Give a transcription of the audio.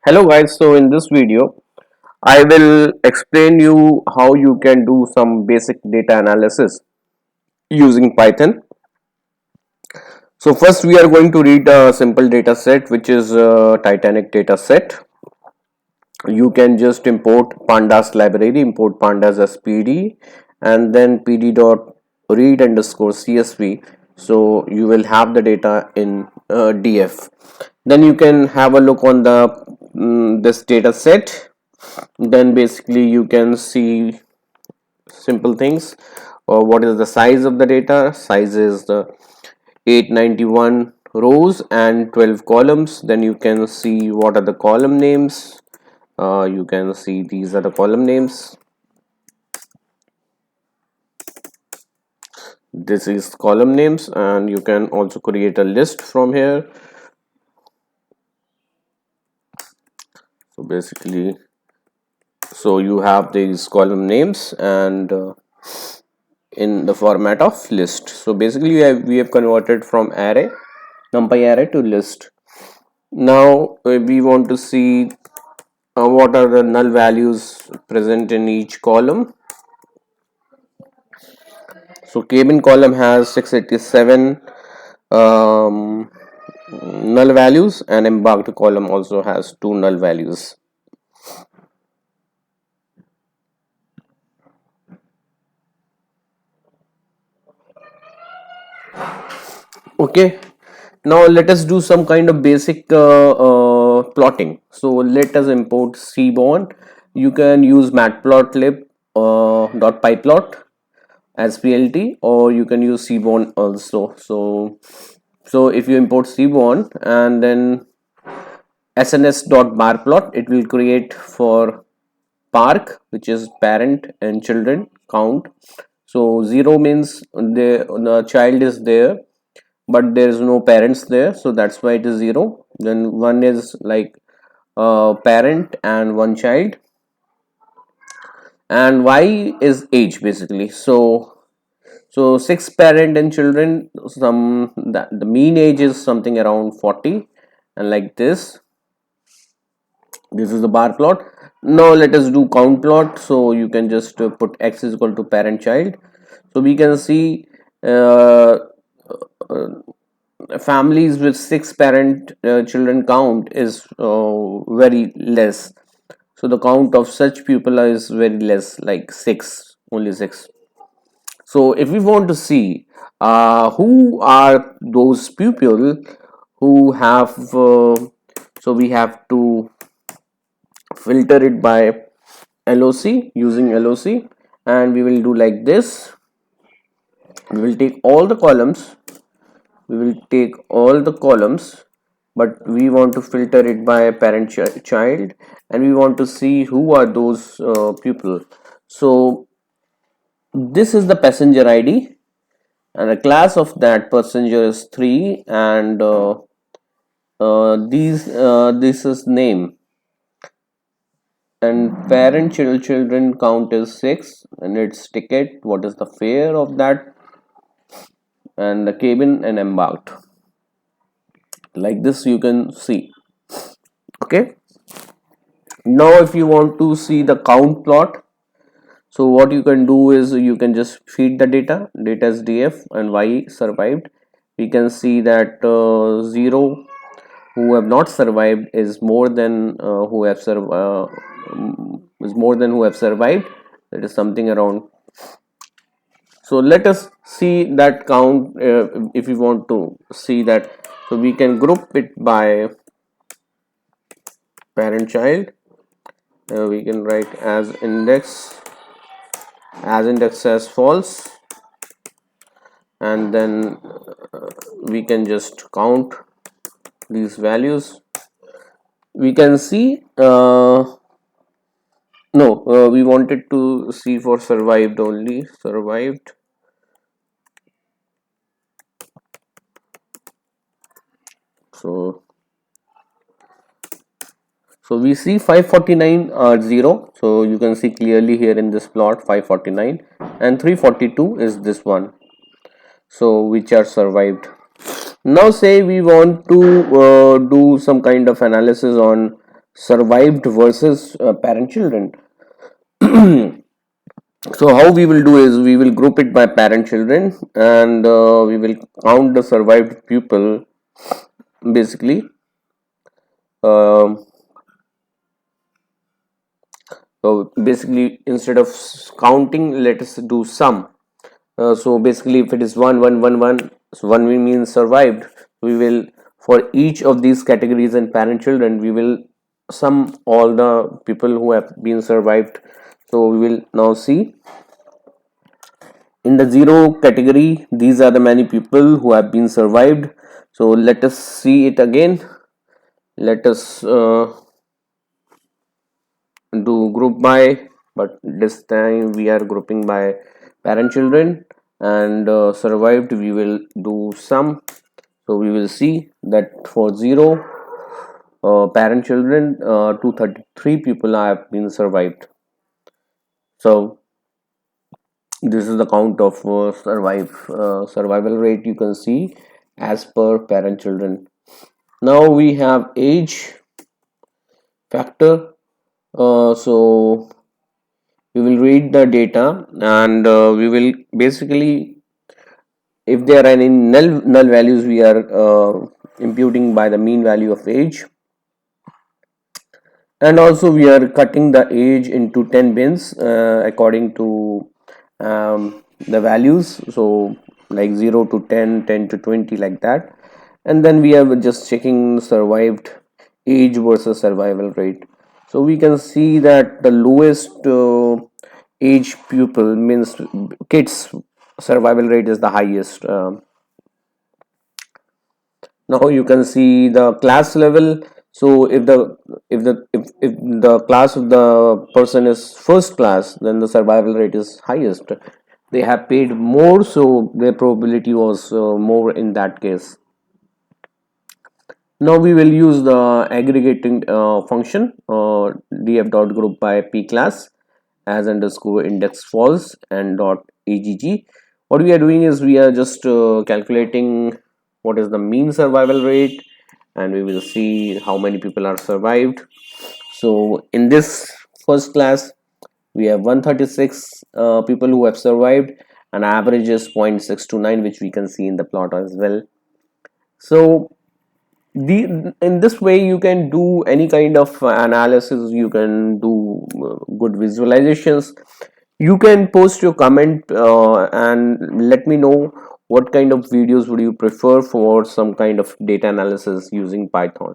Hello guys, so in this video I will explain you how you can do some basic data analysis using Python. So first we are going to read a simple data set which is a Titanic data set. You can just import pandas library, import pandas as pd and then pd dot read underscore csv. So you will have the data in df. Then you can have a look on the this data set. Then basically you can see simple things. What is the size of the data? Size is the 891 rows and 12 columns. Then you can see what are the column names. You can see these are the column names. This is column names, and you can also create a list from here. So basically, so you have these column names and in the format of list. So basically we have converted from array, numpy array, to list. Now we want to see what are the null values present in each column. So cabin column has 687 null values, and embarked column also has 2 null values. Okay, now let us do some kind of basic plotting. So let us import seaborn. You can use matplotlib.pyplot as plt, or you can use seaborn also. So if you import seaborn and then sns.barplot, it will create for park, which is parent and children count. So 0 means the child is there but there is no parents there, so that's why it is 0. Then 1 is like parent and one child, and y is age basically. So 6 parent and children, the mean age is something around 40, and like this is the bar plot. Now let us do count plot. So you can just put x is equal to parent child. So we can see uh, uh, families with 6 parent children count is very less. So the count of such people is very less, like 6, only 6. So if we want to see who are those people who have so we have to filter it by loc, using loc, and we will do like this. We will take all the columns, but we want to filter it by parent child, and we want to see who are those people. So this is the passenger id, and the class of that passenger is 3, and this is name, and parent children count is 6, and its ticket, what is the fare of that, and the cabin and embarked. Like this you can see. Okay, now if you want to see the count plot, so what you can do is you can just feed the data as df, and y survived. We can see that 0 who have not survived is more than who have survived. That is something around. So let us see that count. If we want to see that, so we can group it by parent child. We can write as index as false, and then we can just count these values. We can see no, we wanted to see for survived only. Survived. So we see 549 are 0. So you can see clearly here in this plot 549, and 342 is this one. So which are survived. Now say we want to do some kind of analysis on survived versus parent children. So how we will do is we will group it by parent children, and we will count the survived people basically. um so basically, instead of counting, let us do sum. So basically, if it is 1 1 1 1, so 1 means survived. We will, for each of these categories and parent children, we will sum all the people who have been survived. So we will now see in the 0 category, these are the many people who have been survived. So let us see it again. Let us do group by, but this time we are grouping by parent children, and survived we will do sum. So we will see that for 0 parent children, 233 people have been survived. So this is the count of survival rate you can see as per parent children. Now we have age factor. So we will read the data, and we will basically, if there are any null values, we are imputing by the mean value of age. And also we are cutting the age into 10 bins according to the values. So like 0 to 10, 10 to 20, like that. And then we are just checking survived age versus survival rate. So we can see that the lowest age pupil, means kids, survival rate is the highest. Now you can see the class level. So if the class of the person is first class, then the survival rate is highest. They have paid more, so their probability was more in that case. Now we will use the aggregating function, df.group by p class as underscore index false and dot agg. What we are doing is we are just calculating what is the mean survival rate, and we will see how many people are survived. So in this first class, we have 136 people who have survived, and average is 0.629, which we can see in the plot as well. So in this way you can do any kind of analysis. You can do good visualizations. You can post your comment and let me know what kind of videos would you prefer for some kind of data analysis using Python.